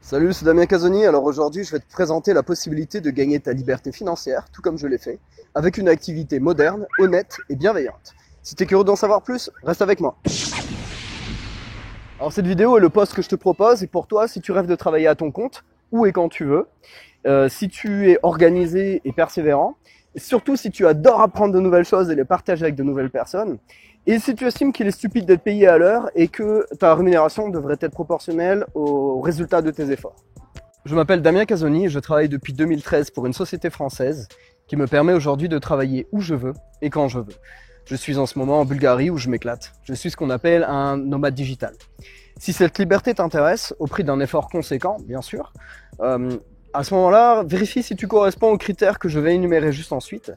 Salut, c'est Damien Casoni. Alors aujourd'hui, je vais te présenter la possibilité de gagner ta liberté financière, tout comme je l'ai fait, avec une activité moderne, honnête et bienveillante. Si tu es curieux d'en savoir plus, reste avec moi. Alors cette vidéo est le post que je te propose et pour toi, si tu rêves de travailler à ton compte, où et quand tu veux, si tu es organisé et persévérant, et surtout si tu adores apprendre de nouvelles choses et les partager avec de nouvelles personnes, et si tu estimes qu'il est stupide d'être payé à l'heure et que ta rémunération devrait être proportionnelle aux résultats de tes efforts. Je m'appelle Damien Casoni et je travaille depuis 2013 pour une société française qui me permet aujourd'hui de travailler où je veux et quand je veux. Je suis en ce moment en Bulgarie où je m'éclate. Je suis ce qu'on appelle un nomade digital. Si cette liberté t'intéresse, au prix d'un effort conséquent, bien sûr, à ce moment-là, vérifie si tu corresponds aux critères que je vais énumérer juste ensuite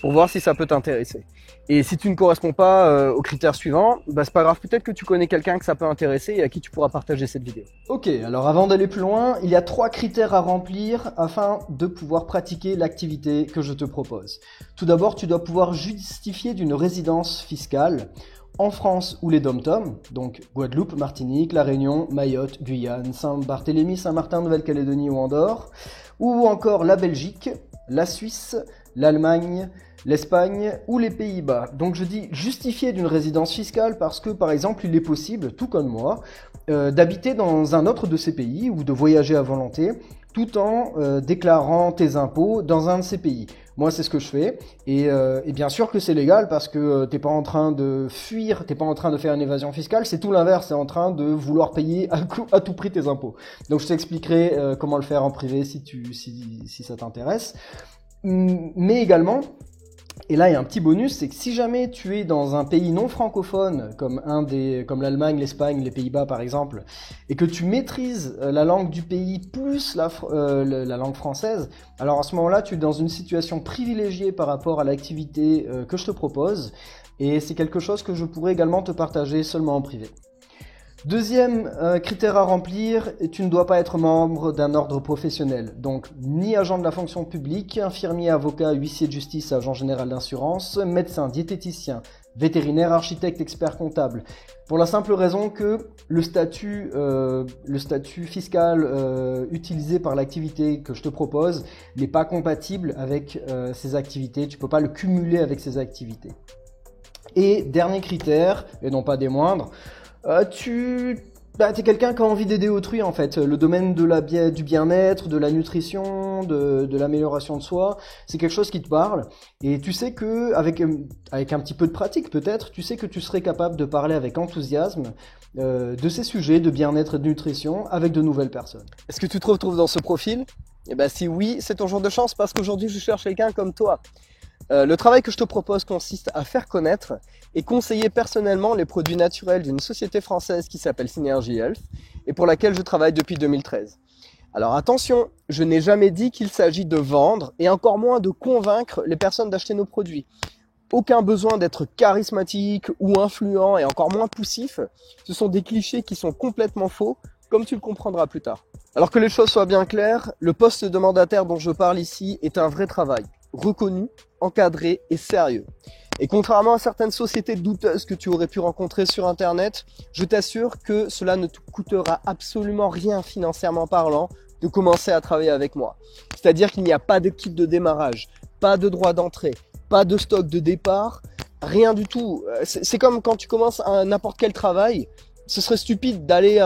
pour voir si ça peut t'intéresser. Et si tu ne corresponds pas aux critères suivants, c'est pas grave, peut-être que tu connais quelqu'un que ça peut intéresser et à qui tu pourras partager cette vidéo. Ok, alors avant d'aller plus loin, il y a 3 critères à remplir afin de pouvoir pratiquer l'activité que je te propose. Tout d'abord, tu dois pouvoir justifier d'une résidence fiscale en France ou les DOM-TOM, donc Guadeloupe, Martinique, La Réunion, Mayotte, Guyane, Saint-Barthélemy, Saint-Martin, Nouvelle-Calédonie ou Andorre, ou encore la Belgique, la Suisse, l'Allemagne, l'Espagne ou les Pays-Bas. Donc je dis justifier d'une résidence fiscale parce que par exemple il est possible, tout comme moi, d'habiter dans un autre de ces pays ou de voyager à volonté tout en déclarant tes impôts dans un de ces pays. Moi c'est ce que je fais et bien sûr que c'est légal parce que t'es pas en train de fuir, t'es pas en train de faire une évasion fiscale, c'est tout l'inverse, t'es en train de vouloir payer à tout prix tes impôts. Donc je t'expliquerai comment le faire en privé si ça t'intéresse. Mais également, et là il y a un petit bonus, c'est que si jamais tu es dans un pays non francophone, comme l'Allemagne, l'Espagne, les Pays-Bas par exemple, et que tu maîtrises la langue du pays plus la langue française, alors à ce moment-là tu es dans une situation privilégiée par rapport à l'activité que je te propose, et c'est quelque chose que je pourrais également te partager seulement en privé. Deuxième critère à remplir, tu ne dois pas être membre d'un ordre professionnel, donc ni agent de la fonction publique, infirmier, avocat, huissier de justice, agent général d'assurance, médecin, diététicien, vétérinaire, architecte, expert comptable. Pour la simple raison que le statut fiscal utilisé par l'activité que je te propose n'est pas compatible avec ces activités, tu ne peux pas le cumuler avec ces activités. Et dernier critère, et non pas des moindres, t'es quelqu'un qui a envie d'aider autrui en fait. Le domaine du bien-être, de la nutrition, de l'amélioration de soi, c'est quelque chose qui te parle. Et tu sais que avec un petit peu de pratique peut-être, tu sais que tu serais capable de parler avec enthousiasme de ces sujets de bien-être et de nutrition avec de nouvelles personnes. Est-ce que tu te retrouves dans ce profil? Si oui, c'est ton jour de chance parce qu'aujourd'hui je cherche quelqu'un comme toi. Le travail que je te propose consiste à faire connaître et conseiller personnellement les produits naturels d'une société française qui s'appelle Synergy Health et pour laquelle je travaille depuis 2013. Alors attention, je n'ai jamais dit qu'il s'agit de vendre et encore moins de convaincre les personnes d'acheter nos produits. Aucun besoin d'être charismatique ou influent et encore moins poussif. Ce sont des clichés qui sont complètement faux, comme tu le comprendras plus tard. Alors que les choses soient bien claires, le poste de mandataire dont je parle ici est un vrai travail, reconnu, encadré et sérieux. Et contrairement à certaines sociétés douteuses que tu aurais pu rencontrer sur internet, je t'assure que cela ne te coûtera absolument rien financièrement parlant de commencer à travailler avec moi. C'est-à-dire qu'il n'y a pas de kit de démarrage, pas de droit d'entrée, pas de stock de départ, rien du tout. C'est comme quand tu commences n'importe quel travail, ce serait stupide d'aller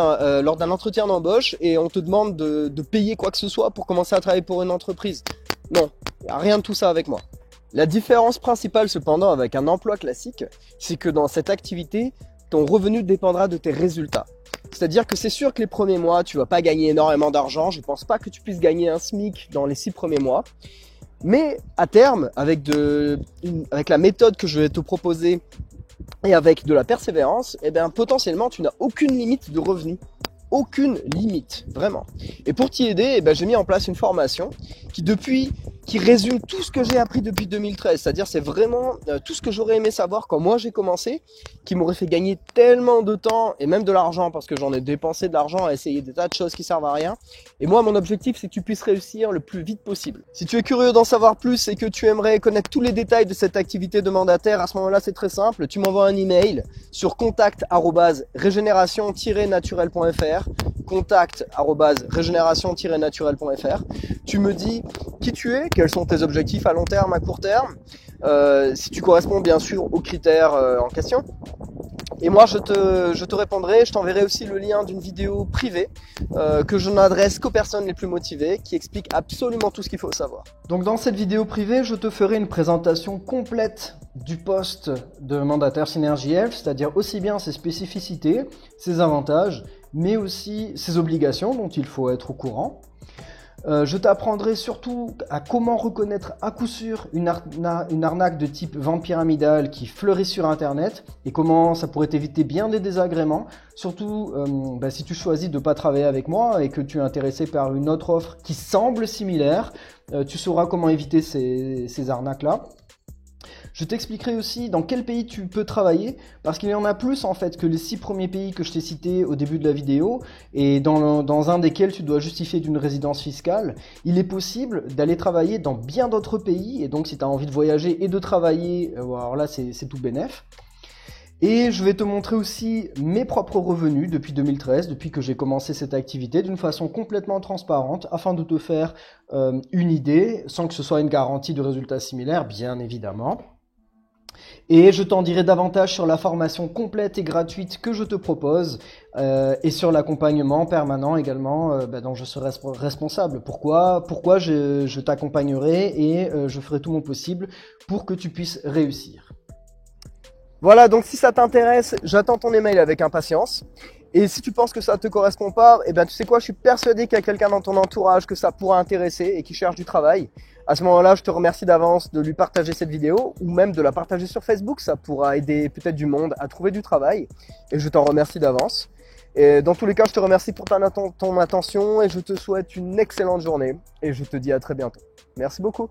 lors d'un entretien d'embauche et on te demande de payer quoi que ce soit pour commencer à travailler pour une entreprise. Non, il n'y a rien de tout ça avec moi. La différence principale cependant avec un emploi classique, c'est que dans cette activité, ton revenu dépendra de tes résultats. C'est-à-dire que c'est sûr que les premiers mois, tu vas pas gagner énormément d'argent. Je pense pas que tu puisses gagner un SMIC dans les 6 premiers mois. Mais à terme, avec la méthode que je vais te proposer et avec de la persévérance, potentiellement, tu n'as aucune limite de revenus. Aucune limite, vraiment. Et pour t'y aider, j'ai mis en place une formation qui résume tout ce que j'ai appris depuis 2013. C'est-à-dire, c'est vraiment tout ce que j'aurais aimé savoir quand moi j'ai commencé, qui m'aurait fait gagner tellement de temps et même de l'argent, parce que j'en ai dépensé de l'argent à essayer des tas de choses qui servent à rien. Et moi, mon objectif, c'est que tu puisses réussir le plus vite possible. Si tu es curieux d'en savoir plus et que tu aimerais connaître tous les détails de cette activité de mandataire, à ce moment-là, c'est très simple. Tu m'envoies un email sur contact@regeneration-naturel.fr contact@régénération-naturel.fr. Tu me dis qui tu es, quels sont tes objectifs à long terme, à court terme, si tu corresponds bien sûr aux critères en question. Et moi je te répondrai, je t'enverrai aussi le lien d'une vidéo privée que je n'adresse qu'aux personnes les plus motivées, qui explique absolument tout ce qu'il faut savoir. Donc dans cette vidéo privée, je te ferai une présentation complète du poste de mandataire Synergy Health, c'est-à-dire aussi bien ses spécificités, ses avantages, mais aussi ses obligations dont il faut être au courant. Je t'apprendrai surtout à comment reconnaître à coup sûr une arnaque de type vente pyramidale qui fleurit sur internet et comment ça pourrait t'éviter bien des désagréments, surtout si tu choisis de ne pas travailler avec moi et que tu es intéressé par une autre offre qui semble similaire, tu sauras comment éviter ces arnaques-là. Je t'expliquerai aussi dans quel pays tu peux travailler, parce qu'il y en a plus en fait que les 6 premiers pays que je t'ai cités au début de la vidéo, et dans un desquels tu dois justifier d'une résidence fiscale. Il est possible d'aller travailler dans bien d'autres pays, et donc si tu as envie de voyager et de travailler, alors là c'est tout bénef. Et je vais te montrer aussi mes propres revenus depuis 2013, depuis que j'ai commencé cette activité, d'une façon complètement transparente, afin de te faire une idée, sans que ce soit une garantie de résultats similaires, bien évidemment. Et je t'en dirai davantage sur la formation complète et gratuite que je te propose et sur l'accompagnement permanent également dont je serai responsable. Pourquoi je t'accompagnerai et je ferai tout mon possible pour que tu puisses réussir. Voilà, donc si ça t'intéresse, j'attends ton email avec impatience. Et si tu penses que ça te correspond pas, eh ben tu sais quoi, je suis persuadé qu'il y a quelqu'un dans ton entourage que ça pourra intéresser et qui cherche du travail. À ce moment-là, je te remercie d'avance de lui partager cette vidéo ou même de la partager sur Facebook. Ça pourra aider peut-être du monde à trouver du travail. Et je t'en remercie d'avance. Et dans tous les cas, je te remercie pour ton attention et je te souhaite une excellente journée. Et je te dis à très bientôt. Merci beaucoup.